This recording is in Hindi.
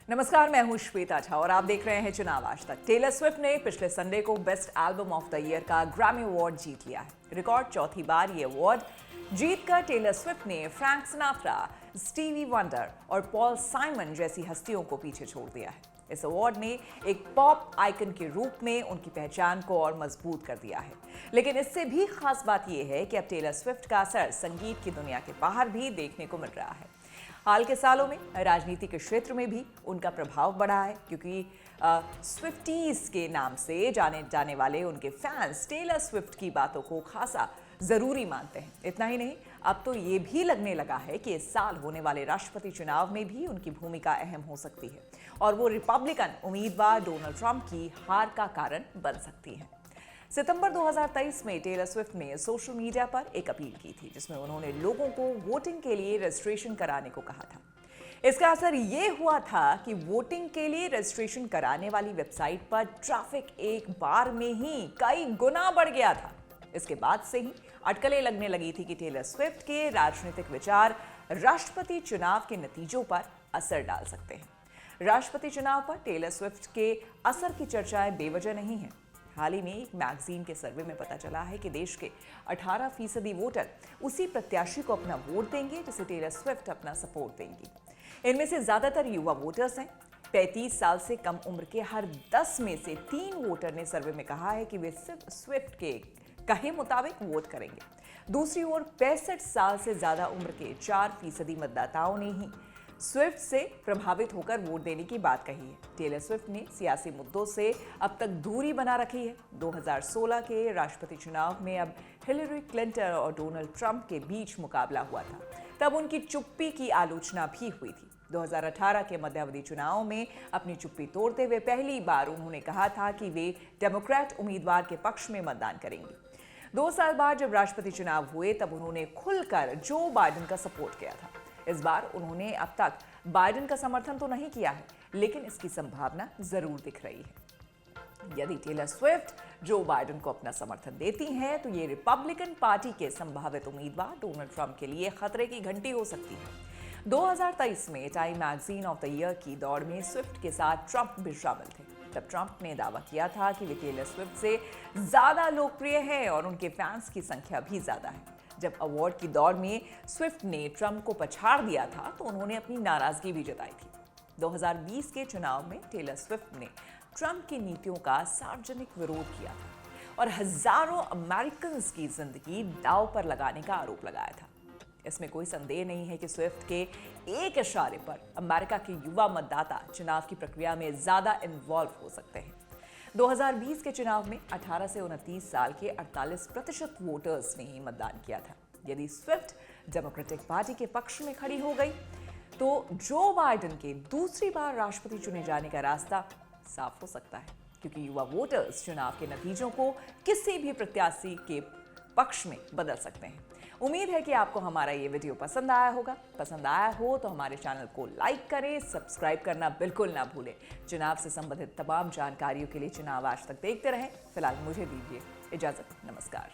नमस्कार, मैं हूं श्वेता झा और आप देख रहे हैं चुनाव आज तक। टेलर स्विफ्ट ने पिछले संडे को best album of the year का ग्रैमी अवार्ड जीत लिया है। रिकॉर्ड चौथी बार ये अवार्ड जीतकर टेलर स्विफ्ट ने फ्रैंक सिनाट्रा, स्टीवी वंडर और पॉल साइमन जैसी हस्तियों को पीछे छोड़ दिया है। इस अवार्ड ने एक पॉप आइकन के रूप में उनकी पहचान को और मजबूत कर दिया है। लेकिन इससे भी खास बात यह है कि अब टेलर स्विफ्ट का असर संगीत की दुनिया के बाहर भी देखने को मिल रहा है। हाल के सालों में राजनीति के क्षेत्र में भी उनका प्रभाव बढ़ा है, क्योंकि स्विफ्टीज के नाम से जाने जाने वाले उनके फैंस टेलर स्विफ्ट की बातों को खासा जरूरी मानते हैं। इतना ही नहीं, अब तो ये भी लगने लगा है कि इस साल होने वाले राष्ट्रपति चुनाव में भी उनकी भूमिका अहम हो सकती है और वो रिपब्लिकन उम्मीदवार डोनाल्ड ट्रंप की हार का कारण बन सकती है। सितंबर 2023 में टेलर स्विफ्ट ने सोशल मीडिया पर एक अपील की थी, जिसमें उन्होंने लोगों को वोटिंग के लिए रजिस्ट्रेशन कराने को कहा था। इसका असर ये हुआ था कि वोटिंग के लिए रजिस्ट्रेशन कराने वाली वेबसाइट पर ट्रैफिक एक बार में ही कई गुना बढ़ गया था। इसके बाद से ही अटकलें लगने लगी थी कि टेलर स्विफ्ट के राजनीतिक विचार राष्ट्रपति चुनाव के नतीजों पर असर डाल सकते हैं। राष्ट्रपति चुनाव पर टेलर स्विफ्ट के असर की चर्चाएं बेवजह नहीं है। हाल ही में एक मैगजीन के सर्वे में पता चला है कि देश के 18% वोटर उसी प्रत्याशी को अपना वोट देंगे जिसे टेलर स्विफ्ट अपना सपोर्ट देंगी। इनमें से ज्यादातर युवा वोटर्स हैं। 35 साल से कम उम्र के हर 10 में से 3 वोटर ने सर्वे में कहा है कि वे सिर्फ स्विफ्ट के कहे मुताबिक वोट करेंगे। दूसरी ओर 65 साल से ज्यादा उम्र के 4% मतदाताओं ने ही स्विफ्ट से प्रभावित होकर वोट देने की बात कही है। टेलर स्विफ्ट ने सियासी मुद्दों से अब तक दूरी बना रखी है। 2016 के राष्ट्रपति चुनाव में अब हिलरी क्लिंटन और डोनाल्ड ट्रंप के बीच मुकाबला हुआ था, तब उनकी चुप्पी की आलोचना भी हुई थी। 2018 के मध्यावधि चुनाव में अपनी चुप्पी तोड़ते हुए पहली बार उन्होंने कहा था कि वे डेमोक्रेट उम्मीदवार के पक्ष में मतदान करेंगे। 2 साल बाद जब राष्ट्रपति चुनाव हुए तब उन्होंने खुलकर जो बाइडेन का सपोर्ट किया था। इस बार उन्होंने अब तक बाइडेन का समर्थन तो नहीं किया है, लेकिन इसकी संभावना जरूर दिख रही है। यदि टेलर स्विफ्ट जो बाइडेन को अपना समर्थन देती हैं, तो ये रिपब्लिकन पार्टी के संभावित उम्मीदवार डोनाल्ड ट्रंप के लिए खतरे की घंटी हो सकती है। 2023 में time magazine of the year की दौड़ में स्विफ्ट के साथ ट्रंप भी शामिल थे। तब ट्रंप ने दावा किया था कि वे टेलर स्विफ्ट से ज्यादा लोकप्रिय हैं और उनके फैंस की संख्या भी ज्यादा है। जब अवार्ड की दौड़ में स्विफ्ट ने ट्रंप को पछाड़ दिया था, तो उन्होंने अपनी नाराजगी भी जताई थी। 2020 के चुनाव में टेलर स्विफ्ट ने ट्रंप की नीतियों का सार्वजनिक विरोध किया था और हजारों अमेरिकन की जिंदगी दांव पर लगाने का आरोप लगाया था। इसमें कोई संदेह नहीं है कि स्विफ्ट के एक इशारे पर अमेरिका के युवा मतदाता चुनाव की प्रक्रिया में ज्यादा इन्वॉल्व हो सकते हैं। 2020 के चुनाव में 18 से 29 साल के 48% वोटर्स ने ही मतदान किया था। यदि स्विफ्ट डेमोक्रेटिक पार्टी के पक्ष में खड़ी हो गई, तो जो बाइडेन के दूसरी बार राष्ट्रपति चुने जाने का रास्ता साफ हो सकता है, क्योंकि युवा वोटर्स चुनाव के नतीजों को किसी भी प्रत्याशी के पक्ष में बदल सकते हैं। उम्मीद है कि आपको हमारा ये वीडियो पसंद आया होगा। पसंद आया हो तो हमारे चैनल को लाइक करें, सब्सक्राइब करना बिल्कुल ना भूलें। चुनाव से संबंधित तमाम जानकारियों के लिए चुनाव आज तक देखते रहें। फिलहाल मुझे दीजिए इजाजत। नमस्कार।